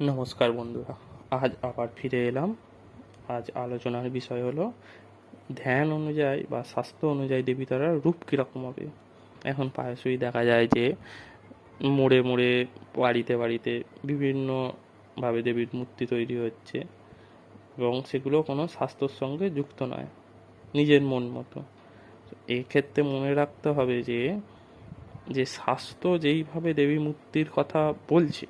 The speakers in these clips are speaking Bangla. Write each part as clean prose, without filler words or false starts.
নমস্কার বন্ধুরা, আজ আবার ফিরে এলাম। আজ আলোচনার বিষয় হলো ধ্যান অনুযায়ী বা স্বাস্থ্য অনুযায়ী দেবতারার রূপ কীরকম হবে। এখন প্রায়শই দেখা যায় যে মোড়ে মোড়ে, বাড়িতে বাড়িতে বিভিন্নভাবে দেবীর মূর্তি তৈরি হচ্ছে এবং সেগুলো কোনো স্বাস্থ্যর সঙ্গে যুক্ত নয়, নিজের মন মতো। এক্ষেত্রে মনে রাখতে হবে যে যে স্বাস্থ্য যেইভাবে দেবী মূর্তির কথা বলছে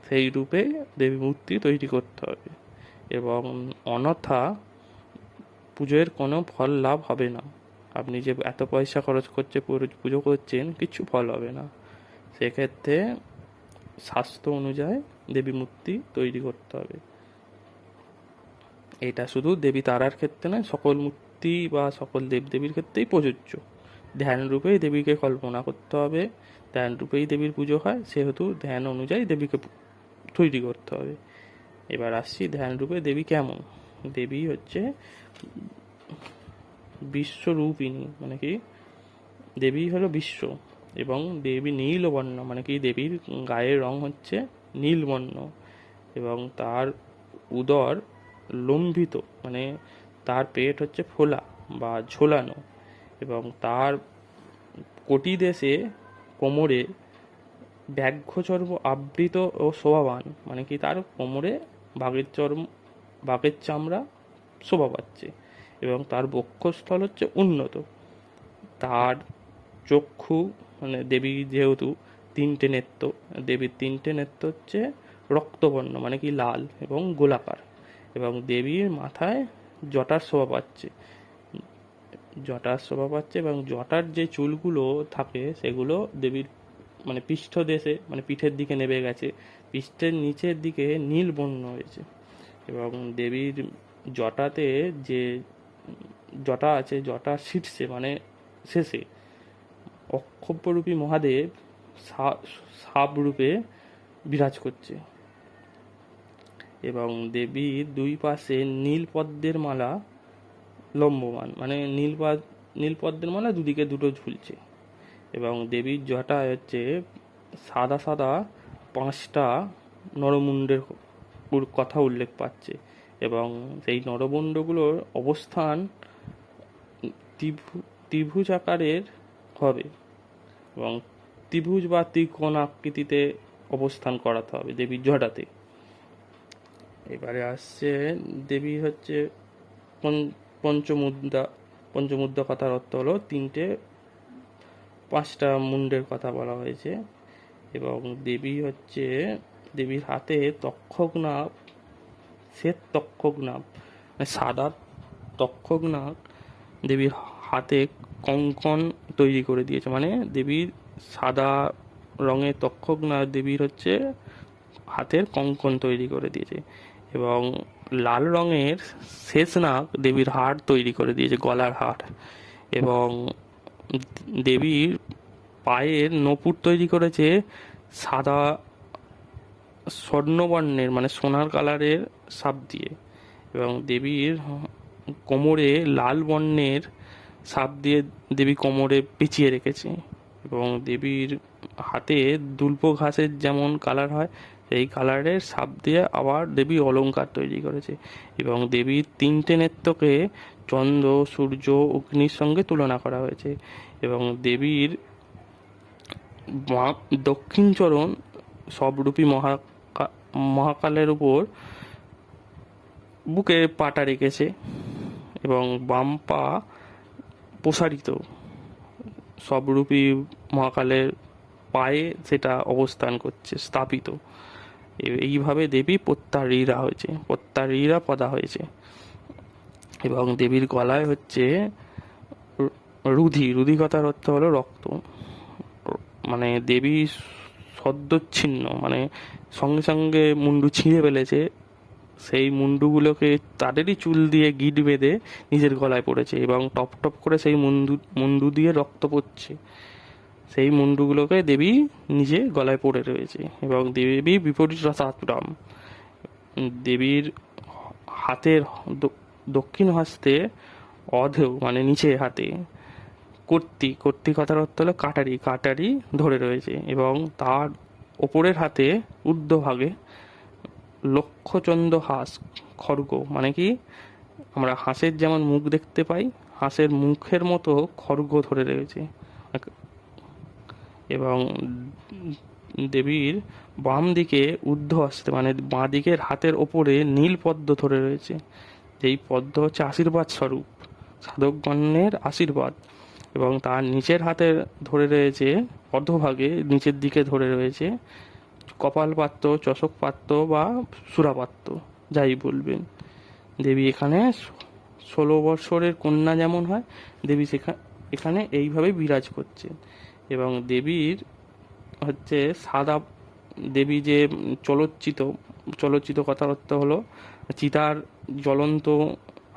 সেই রূপে দেবী মূর্তি তৈরি করতে হবে, এবং অন্যথা পুজোর কোনো ফল লাভ হবে না। আপনি যে এত পয়সা খরচ করছে পুজো করছেন, কিছু ফল হবে না। সেক্ষেত্রে স্বাস্থ্য অনুযায়ী দেবী মূর্তি তৈরি করতে হবে। এটা শুধু দেবী তারার ক্ষেত্রে নয়, সকল মূর্তি বা সকল দেবদেবীর ক্ষেত্রেই প্রযোজ্য। ধ্যান রূপেই দেবীকে কল্পনা করতে হবে, ধ্যান রূপেই দেবীর পুজো হয়, সেহেতু ধ্যান অনুযায়ী দেবীকে তৈরি করতে হবে। এবার আসছি ধ্যান রূপে দেবী কেমন। দেবী হচ্ছে বিশ্বরূপিণী, মানে কি দেবী হলো বিশ্ব, এবং দেবী নীলবর্ণ, মানে কি দেবীর গায়ের রং হচ্ছে নীলবর্ণ, এবং তার উদর লম্বিত, মানে তার পেট হচ্ছে ফোলা বা ঝোলানো, এবং তার কোটি দেশে কোমরে ব্যাঘ্রচর্ম আবৃত ও শোভাবান, মানে কি তার কোমরে বাঘের চামড়া শোভা পাচ্ছে, এবং তার বক্ষস্থল হচ্ছে উন্নত। তার চক্ষু, মানে দেবী যেহেতু তিনটে নেত্র, দেবীর তিনটে নেত্র হচ্ছে রক্তবর্ণ, মানে কি লাল এবং গোলাকার, এবং দেবীর মাথায় জটার শোভা পাচ্ছে, এবং জটার যে চুলগুলো থাকে সেগুলো দেবীর মানে পৃষ্ঠদেশে, মানে পিঠের দিকে নেমে গেছে, পৃষ্ঠের নিচের দিকে নীল বর্ণ হয়েছে, এবং দেবীর জটাতে যে জটা আছে, জটার শীর্ষে মানে শেষে অক্ষব্যরূপী মহাদেব সাপ রূপে বিরাজ করছে, এবং দেবীর দুই পাশে নীল পদ্মের মালা লম্বমান, মানে নীল পদ্মের মালা দুদিকে দুটো ঝুলছে, এবং দেবীর জটায় হচ্ছে সাদা সাদা 5টা নরমুণ্ডের কথা উল্লেখ পাচ্ছে, এবং সেই নরমুণ্ডগুলোর অবস্থান ত্রিভুজ আকারের হবে, এবং ত্রিভুজ বা ত্রিকোণ আকৃতিতে অবস্থান করাতে হবে দেবীর জটাতে। এবারে আসছে দেবী হচ্ছে পঞ্চমুদ্রা। পঞ্চমুদ্রা কথার অর্থ হলো 5টা মুন্ডের কথা বলা হয়েছে, এবং দেবীর হাতে তক্ষক নাগ, শ্বেত তক্ষক নাগ, মানে সাদা তক্ষক নাগ দেবীর হাতে কঙ্কন তৈরি করে দিয়েছে, মানে দেবীর সাদা রঙের তক্ষক নাগ দেবীর হচ্ছে হাতের কঙ্কন তৈরি করে দিয়েছে, এবং লাল রঙের শেষনাগ দেবীর হার তৈরি করে দিয়েছে, গলার হার, এবং দেবীর পায়ের নপুর তৈরি করেছে সাদা স্বর্ণবর্ণের, মানে সোনার কালারের সাপ দিয়ে, এবং দেবীর কোমরে লাল বর্ণের সাপ দিয়ে দেবী কোমরে পেঁচিয়ে রেখেছে, এবং দেবীর হাতে দুল্প ঘাসের যেমন কালার হয় সেই কালারের সাপ দিয়ে আবার দেবী অলংকার তৈরি করেছে, এবং দেবীর 3টে নেত্রকে চন্দ্র, সূর্য, অগ্নির সঙ্গে তুলনা করা হয়েছে, এবং দেবীর দক্ষিণ চরণ সবরূপী মহাকালের উপর বুকে পাটা রেখেছে, এবং বাম পা প্রসারিত সবরূপী মহাকালের পায়ে সেটা অবস্থান করছে, স্থাপিত। এইভাবে দেবী প্রত্যারীরা পদা হয়েছে, এবং দেবীর গলায় হচ্ছে রুধি কথার অর্থ হলো রক্ত, মানে দেবী সদ্যচ্ছিন্ন, মানে সঙ্গে সঙ্গে মুন্ডু ছিঁড়ে ফেলেছে, সেই মুন্ডুগুলোকে তাদেরই চুল দিয়ে গিট বেঁধে নিজের গলায় পড়েছে, এবং টপ টপ করে সেই মুন্ডু দিয়ে রক্ত পড়ছে, সেই মুন্ডুগুলোকে দেবী নিজে গলায় পড়ে রয়েছে, এবং দেবী বিপরীত রসাতুরাম। দেবীর হাতের দক্ষিণ হস্তে অধেও, মানে নিচে হাতে কর্তি কথার অর্থ হলো কাটারি ধরে রয়েছে, এবং তার ওপরের হাতে ঊর্ধ্বভাগে লক্ষচন্দ্র হাঁস খড়গ, মানে কি আমরা হাঁসের যেমন মুখ দেখতে পাই, হাঁসের মুখের মতো খড়গ ধরে রয়েছে। এবং দেবীর বাম দিকে ঊর্ধ্ব হস্তে, মানে বাঁ দিকের হাতের ওপরে নীল পদ্ম ধরে রয়েছে, যেই পদ্ম হচ্ছে আশীর্বাদ স্বরূপ, সাধকগণের আশীর্বাদ। এবং তার নিচের হাতে ধরে রয়েছে, অর্ধভাগে নিচের দিকে ধরে রয়েছে কপালপাত্র, চষকপাত্র বা সুরাপাত্র, যাই বলবেন। দেবী এখানে 16 বৎসরের কন্যা যেমন হয়, দেবী এখানে এইভাবে বিরাজ করছে। এবং দেবীর হচ্ছে সাদা, দেবী যে চলচ্চিত কথার অর্থ হলো চিতার জ্বলন্ত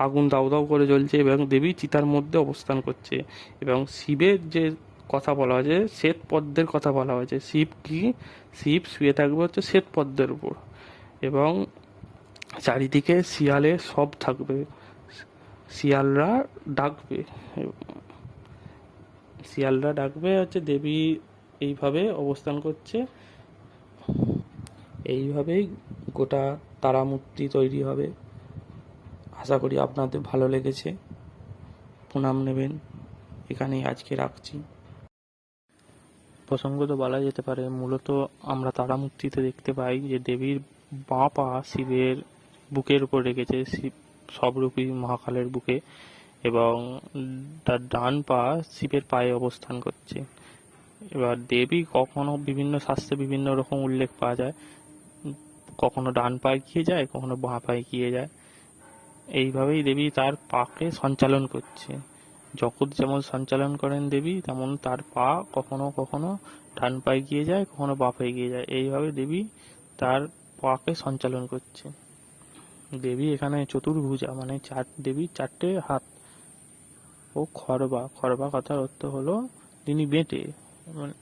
আগুন দাউ দাউ করে জ্বলছে এবং দেবী চিতার মধ্যে অবস্থান করছে। এবং শিবের যে কথা বলা হয়েছে, শ্বেত পদ্মের কথা বলা হয়েছে। শিব কি, শিব শুয়ে থাকবে হচ্ছে শ্বেত পদ্মের উপর, এবং চারিদিকে শিয়ালে সব থাকবে, শিয়ালরা ডাকবে, শিয়ালরা ডাকবে হচ্ছে দেবী এইভাবে অবস্থান করছে। এইভাবেই গোটা তারামূর্তি তৈরি হবে। আশা করি আপনাদের ভালো লেগেছে। প্রণাম নেবেন। এখানেই আজকে রাখছি। প্রসঙ্গত বলা যেতে পারে, মূলত আমরা তারামূর্তিতে দেখতে পাই যে দেবীর বাঁ পা শিবের বুকের উপর রেখেছে, শিব সবরূপী মহাকালের বুকে, এবং তার ডান পা শিবের পায়ে অবস্থান করছে। এবার দেবী কখনো বিভিন্ন শাস্ত্রে বিভিন্ন রকম উল্লেখ পাওয়া যায়, কখনো ডান পায়ে গিয়ে যায়, কখনো বাঁ পায়ে গিয়ে যায়। এইভাবেই দেবী তার পাকে সঞ্চালন করছে। জগৎ যেমন সঞ্চালন করেন দেবী, তেমন তার পা কখনো কখনো ডান পায়ে গিয়ে যায়, কখনো বাঁ পায়ে গিয়ে যায়। এইভাবে দেবী তার পাকে সঞ্চালন করছে। দেবী এখানে চতুর্ভুজা, মানে দেবীর 4টে হাত ও খড়বা কথার অর্থ হলো তিনি বেঁটে, মানে